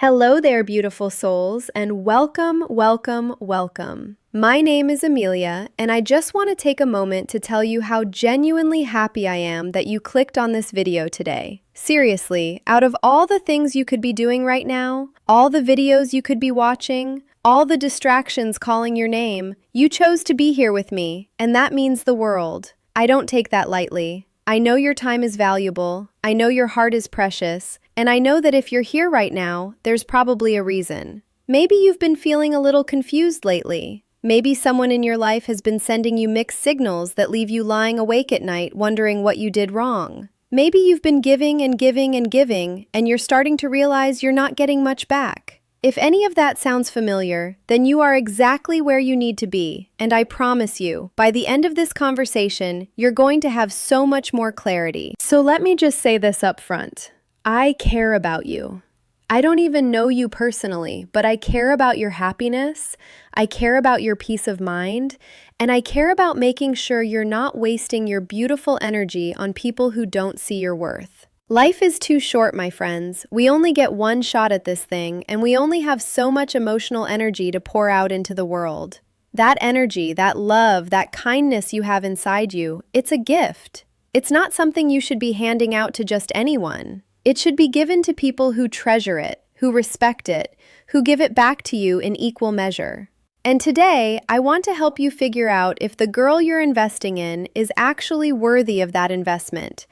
Hello there, beautiful souls, and welcome, welcome, welcome. My name is Amelia, and I just want to take a moment to tell you how genuinely happy I am that you clicked on this video today. Seriously, out of all the things you could be doing right now, all the videos you could be watching, all the distractions calling your name, you chose to be here with me, and that means the world. I don't take that lightly. I know your time is valuable, I know your heart is precious, and I know that if you're here right now, there's probably a reason. Maybe you've been feeling a little confused lately. Maybe someone in your life has been sending you mixed signals that leave you lying awake at night wondering what you did wrong. Maybe you've been giving and giving and giving, and you're starting to realize you're not getting much back. If any of that sounds familiar, then you are exactly where you need to be, and I promise you, by the end of this conversation, you're going to have so much more clarity. So let me just say this up front. I care about you. I don't even know you personally, but I care about your happiness, I care about your peace of mind, and I care about making sure you're not wasting your beautiful energy on people who don't see your worth. Life is too short, my friends. We only get one shot at this thing, and we only have so much emotional energy to pour out into the world. That energy, that love, that kindness you have inside you, it's a gift. It's not something you should be handing out to just anyone. It should be given to people who treasure it, who respect it, who give it back to you in equal measure. And today, I want to help you figure out if the girl you're investing in is actually worthy of that investment,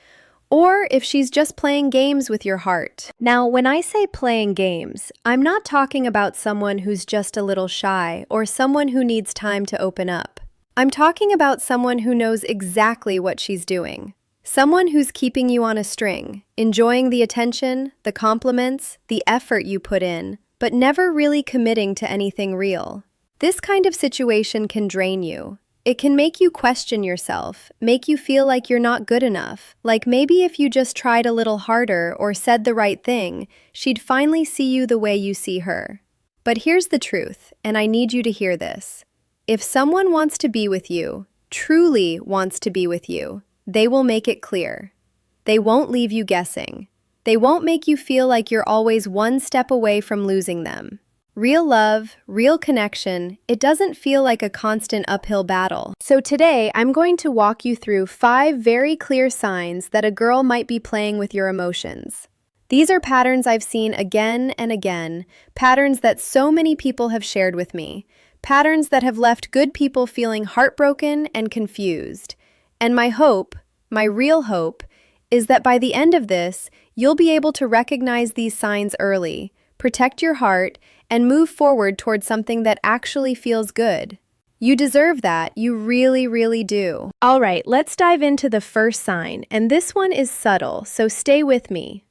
or if she's just playing games with your heart. Now, when I say playing games, I'm not talking about someone who's just a little shy or someone who needs time to open up. I'm talking about someone who knows exactly what she's doing. Someone who's keeping you on a string, enjoying the attention, the compliments, the effort you put in, but never really committing to anything real. This kind of situation can drain you. It can make you question yourself, make you feel like you're not good enough, like maybe if you just tried a little harder or said the right thing, she'd finally see you the way you see her. But here's the truth, and I need you to hear this. If someone wants to be with you, truly wants to be with you, they will make it clear. They won't leave you guessing. They won't make you feel like you're always one step away from losing them. Real love, real connection, it doesn't feel like a constant uphill battle. So today, I'm going to walk you through 5 very clear signs that a girl might be playing with your emotions. These are patterns I've seen again and again, patterns that so many people have shared with me, patterns that have left good people feeling heartbroken and confused. And my hope, my real hope, is that by the end of this, you'll be able to recognize these signs early, protect your heart, and move forward towards something that actually feels good. You deserve that, you really, really do. All right, let's dive into the first sign, and this one is subtle, so stay with me.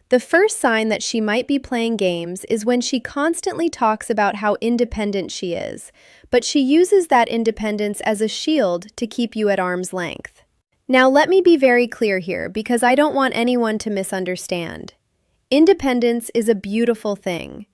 The first sign that she might be playing games is when she constantly talks about how independent she is, but she uses that independence as a shield to keep you at arm's length. Now, let me be very clear here, because I don't want anyone to misunderstand. Independence is a beautiful thing.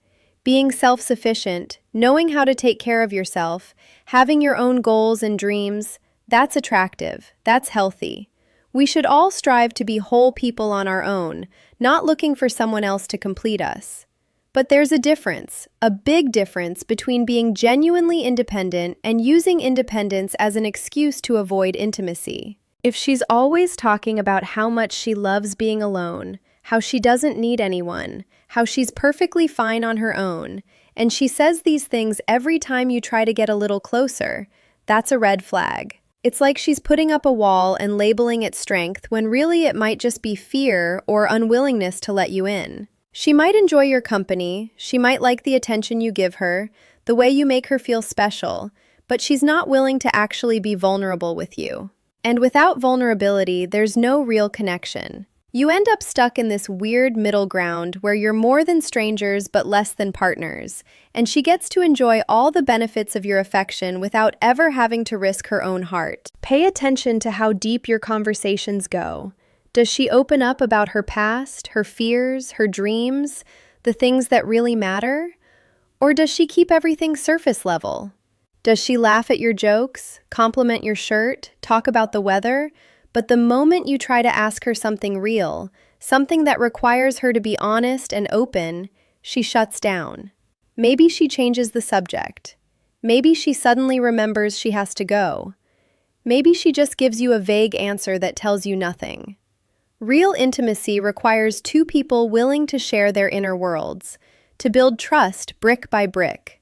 Being self-sufficient, knowing how to take care of yourself, having your own goals and dreams, that's attractive, that's healthy. We should all strive to be whole people on our own, not looking for someone else to complete us. But there's a difference, a big difference between being genuinely independent and using independence as an excuse to avoid intimacy. If she's always talking about how much she loves being alone, how she doesn't need anyone, how she's perfectly fine on her own, and she says these things every time you try to get a little closer, that's a red flag. It's like she's putting up a wall and labeling it strength when really it might just be fear or unwillingness to let you in. She might enjoy your company, she might like the attention you give her, the way you make her feel special, but she's not willing to actually be vulnerable with you. And without vulnerability, there's no real connection. You end up stuck in this weird middle ground where you're more than strangers but less than partners, and she gets to enjoy all the benefits of your affection without ever having to risk her own heart. Pay attention to how deep your conversations go. Does she open up about her past, her fears, her dreams, the things that really matter? Or does she keep everything surface level? Does she laugh at your jokes, compliment your shirt, talk about the weather? But the moment you try to ask her something real, something that requires her to be honest and open, she shuts down. Maybe she changes the subject. Maybe she suddenly remembers she has to go. Maybe she just gives you a vague answer that tells you nothing. Real intimacy requires two people willing to share their inner worlds, to build trust brick by brick.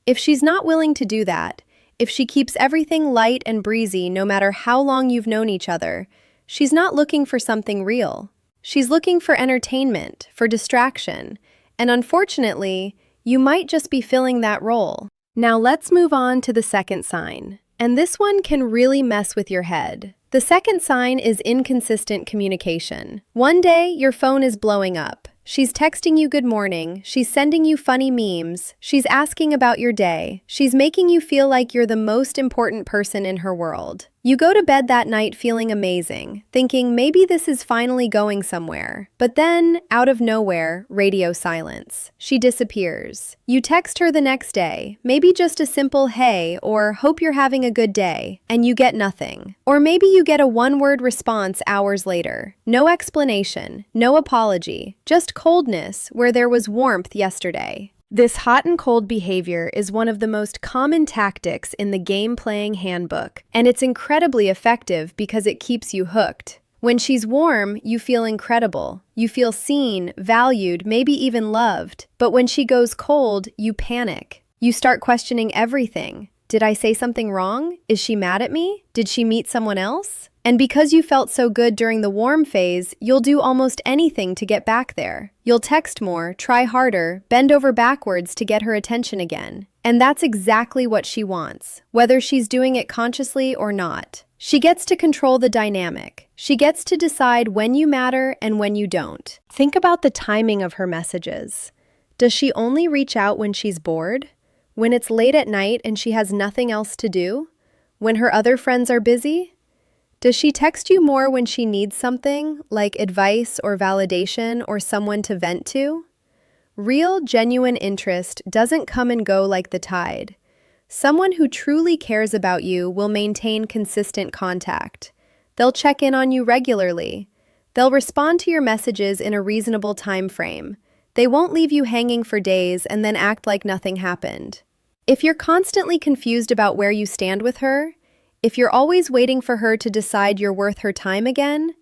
If she's not willing to do that, if she keeps everything light and breezy no matter how long you've known each other, she's not looking for something real. She's looking for entertainment, for distraction, and unfortunately, you might just be filling that role. Now let's move on to the second sign. And this one can really mess with your head. The second sign is inconsistent communication. One day, your phone is blowing up. She's texting you good morning, she's sending you funny memes, she's asking about your day, she's making you feel like you're the most important person in her world. You go to bed that night feeling amazing, thinking maybe this is finally going somewhere. But then, out of nowhere, radio silence. She disappears. You text her the next day, maybe just a simple hey or hope you're having a good day, and you get nothing. Or maybe you get a one-word response hours later. No explanation, no apology, just coldness where there was warmth yesterday. This hot and cold behavior is one of the most common tactics in the game-playing handbook, and it's incredibly effective because it keeps you hooked. When she's warm, you feel incredible. You feel seen, valued, maybe even loved. But when she goes cold, you panic. You start questioning everything. Did I say something wrong? Is she mad at me? Did she meet someone else? And because you felt so good during the warm phase, you'll do almost anything to get back there. You'll text more, try harder, bend over backwards to get her attention again. And that's exactly what she wants, whether she's doing it consciously or not. She gets to control the dynamic. She gets to decide when you matter and when you don't. Think about the timing of her messages. Does she only reach out when she's bored? When it's late at night and she has nothing else to do? When her other friends are busy? Does she text you more when she needs something, like advice or validation or someone to vent to? Real, genuine interest doesn't come and go like the tide. Someone who truly cares about you will maintain consistent contact. They'll check in on you regularly. They'll respond to your messages in a reasonable time frame. They won't leave you hanging for days and then act like nothing happened. If you're constantly confused about where you stand with her, if you're always waiting for her to decide you're worth her time again,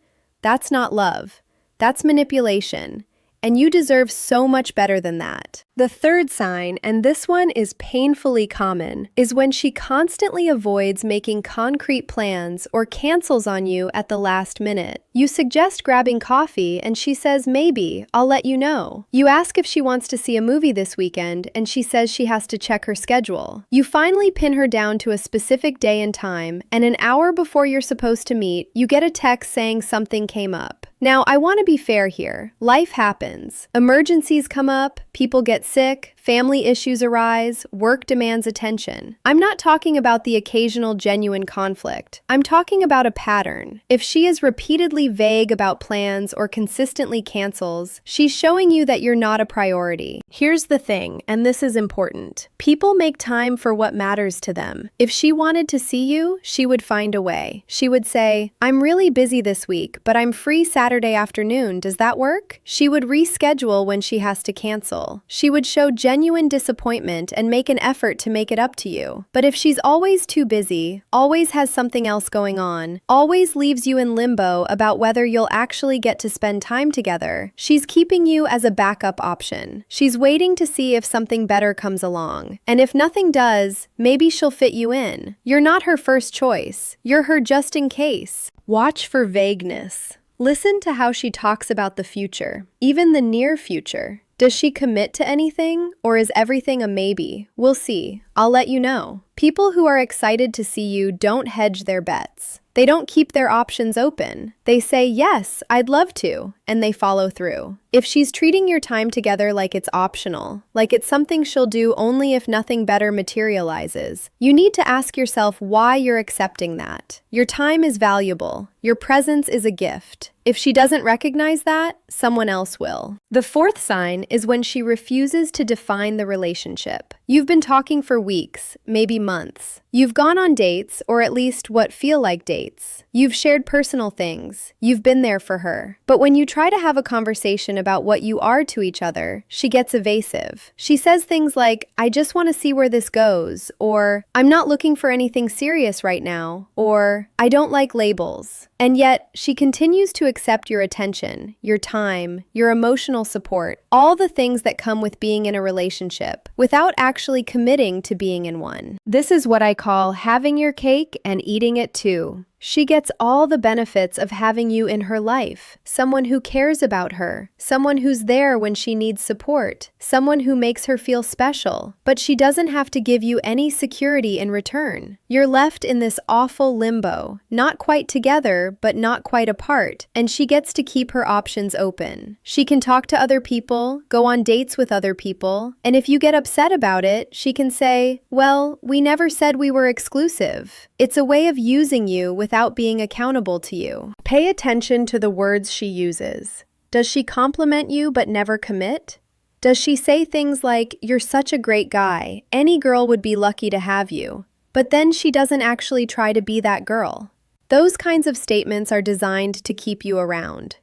that's not love. That's manipulation. And you deserve so much better than that. The third sign, and this one is painfully common, is when she constantly avoids making concrete plans or cancels on you at the last minute. You suggest grabbing coffee and she says maybe, I'll let you know. You ask if she wants to see a movie this weekend and she says she has to check her schedule. You finally pin her down to a specific day and time, and an hour before you're supposed to meet, you get a text saying something came up. Now, I want to be fair here. Life happens. Emergencies come up, people get sick, family issues arise, work demands attention. I'm not talking about the occasional genuine conflict. I'm talking about a pattern. If she is repeatedly vague about plans or consistently cancels, she's showing you that you're not a priority. Here's the thing, and this is important. People make time for what matters to them. If she wanted to see you, she would find a way. She would say, I'm really busy this week, but I'm free Saturday afternoon. Does that work? She would reschedule when she has to cancel. She would show genuine disappointment and make an effort to make it up to you. But if she's always too busy, always has something else going on, always leaves you in limbo about whether you'll actually get to spend time together, she's keeping you as a backup option. She's waiting to see if something better comes along. And if nothing does, maybe she'll fit you in. You're not her first choice. You're her just in case. Watch for vagueness. Listen to how she talks about the future, even the near future. Does she commit to anything, or is everything a maybe? We'll see. I'll let you know. People who are excited to see you don't hedge their bets. They don't keep their options open. They say, yes, I'd love to, and they follow through. If she's treating your time together like it's optional, like it's something she'll do only if nothing better materializes, you need to ask yourself why you're accepting that. Your time is valuable. Your presence is a gift. If she doesn't recognize that, someone else will. The fourth sign is when she refuses to define the relationship. You've been talking for weeks, maybe months. You've gone on dates, or at least what feel like dates. You've shared personal things. You've been there for her. But when you try to have a conversation about what you are to each other, she gets evasive. She says things like, "I just want to see where this goes," or "I'm not looking for anything serious right now," or "I don't like labels." And yet, she continues to accept your attention, your time, your emotional support, all the things that come with being in a relationship, without actually committing to being in one. This is what I call having your cake and eating it too. She gets all the benefits of having you in her life, someone who cares about her, someone who's there when she needs support, someone who makes her feel special, but she doesn't have to give you any security in return. You're left in this awful limbo, not quite together, but not quite apart, and she gets to keep her options open. She can talk to other people, go on dates with other people, and if you get upset about it, she can say, "Well, we never said we were exclusive." It's a way of using you without being accountable to you. Pay attention to the words she uses. Does she compliment you but never commit? Does she say things like, "You're such a great guy, any girl would be lucky to have you," but then she doesn't actually try to be that girl? Those kinds of statements are designed to keep you around.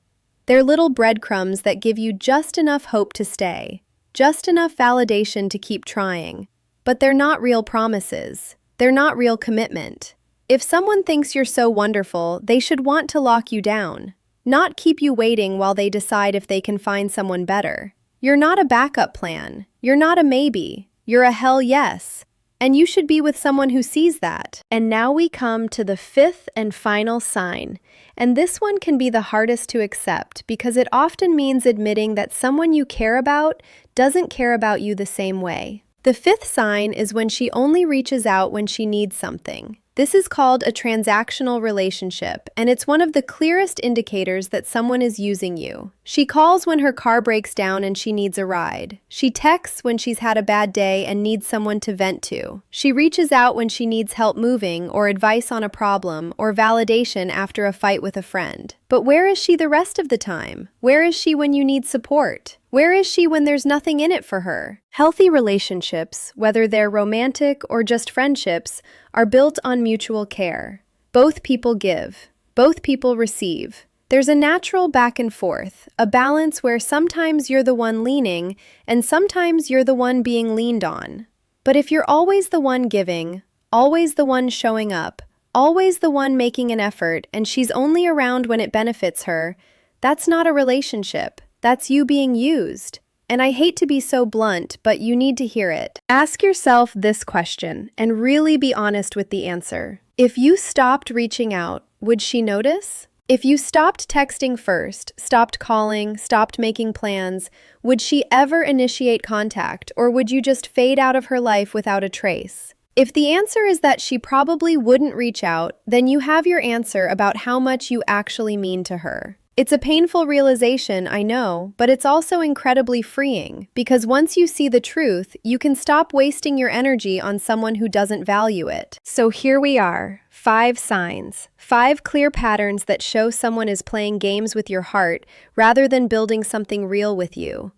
They're little breadcrumbs that give you just enough hope to stay, just enough validation to keep trying. But they're not real promises. They're not real commitment. If someone thinks you're so wonderful, they should want to lock you down, not keep you waiting while they decide if they can find someone better. You're not a backup plan. You're not a maybe. You're a hell yes. And you should be with someone who sees that. And now we come to the fifth and final sign. And this one can be the hardest to accept because it often means admitting that someone you care about doesn't care about you the same way. The fifth sign is when she only reaches out when she needs something. This is called a transactional relationship, and it's one of the clearest indicators that someone is using you. She calls when her car breaks down and she needs a ride. She texts when she's had a bad day and needs someone to vent to. She reaches out when she needs help moving or advice on a problem or validation after a fight with a friend. But where is she the rest of the time? Where is she when you need support? Where is she when there's nothing in it for her? Healthy relationships, whether they're romantic or just friendships, are built on mutual care. Both people give. Both people receive. There's a natural back and forth, a balance where sometimes you're the one leaning and sometimes you're the one being leaned on. But if you're always the one giving, always the one showing up, always the one making an effort, and she's only around when it benefits her, that's not a relationship. That's you being used. And I hate to be so blunt, but you need to hear it. Ask yourself this question and really be honest with the answer. If you stopped reaching out, would she notice? If you stopped texting first, stopped calling, stopped making plans, would she ever initiate contact, or would you just fade out of her life without a trace? If the answer is that she probably wouldn't reach out, then you have your answer about how much you actually mean to her. It's a painful realization, I know, but it's also incredibly freeing, because once you see the truth, you can stop wasting your energy on someone who doesn't value it. So here we are, 5 signs, 5 clear patterns that show someone is playing games with your heart rather than building something real with you.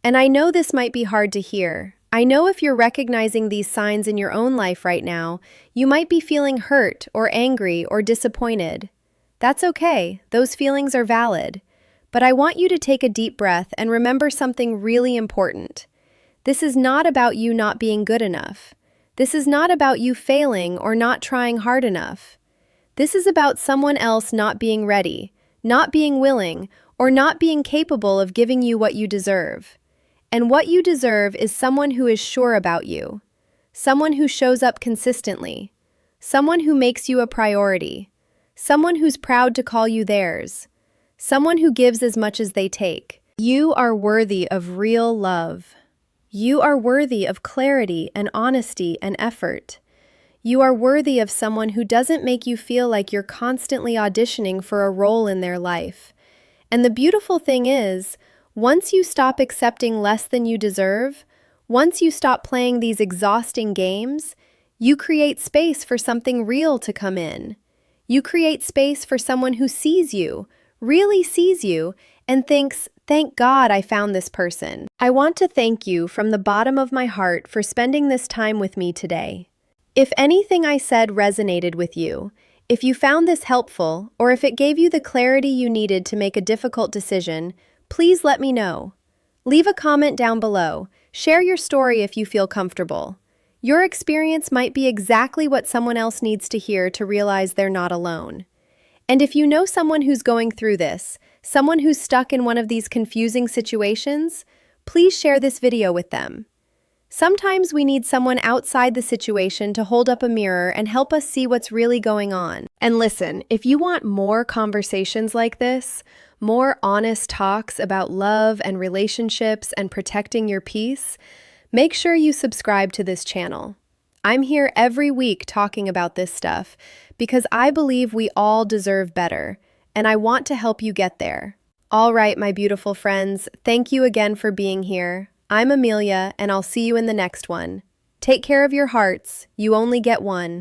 And I know this might be hard to hear. I know if you're recognizing these signs in your own life right now, you might be feeling hurt or angry or disappointed. That's okay, those feelings are valid. But I want you to take a deep breath and remember something really important. This is not about you not being good enough. This is not about you failing or not trying hard enough. This is about someone else not being ready, not being willing, or not being capable of giving you what you deserve. And what you deserve is someone who is sure about you, someone who shows up consistently, someone who makes you a priority, someone who's proud to call you theirs, someone who gives as much as they take. You are worthy of real love. You are worthy of clarity and honesty and effort. You are worthy of someone who doesn't make you feel like you're constantly auditioning for a role in their life. And the beautiful thing is, once you stop accepting less than you deserve, once you stop playing these exhausting games, you create space for something real to come in. You create space for someone who sees you, really sees you, and thinks, "Thank God I found this person." I want to thank you from the bottom of my heart for spending this time with me today. If anything I said resonated with you, If you found this helpful, or if it gave you the clarity you needed to make a difficult decision, please let me know. Leave a comment down below. Share your story if you feel comfortable. Your experience might be exactly what someone else needs to hear to realize they're not alone. And if you know someone who's going through this, someone who's stuck in one of these confusing situations, please share this video with them. Sometimes we need someone outside the situation to hold up a mirror and help us see what's really going on. And listen, if you want more conversations like this, more honest talks about love and relationships and protecting your peace, make sure you subscribe to this channel. I'm here every week talking about this stuff because I believe we all deserve better, and I want to help you get there. All right, my beautiful friends, thank you again for being here. I'm Amelia, and I'll see you in the next one. Take care of your hearts. You only get one.